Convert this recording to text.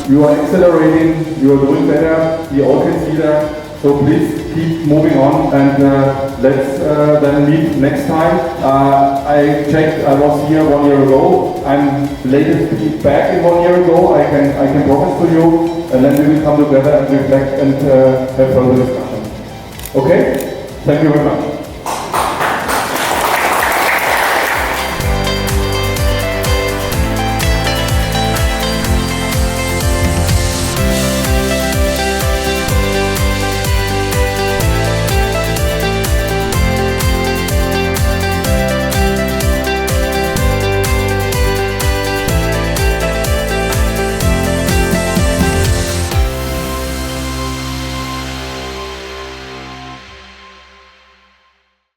You are accelerating, you are doing better, we all can see that. So please keep moving on, and let's then meet next time. I checked, I was here 1 year ago. I'm latest back in 1 year ago, I can promise to you, and then we will come together and reflect and have further discussion. Okay? Thank you very much.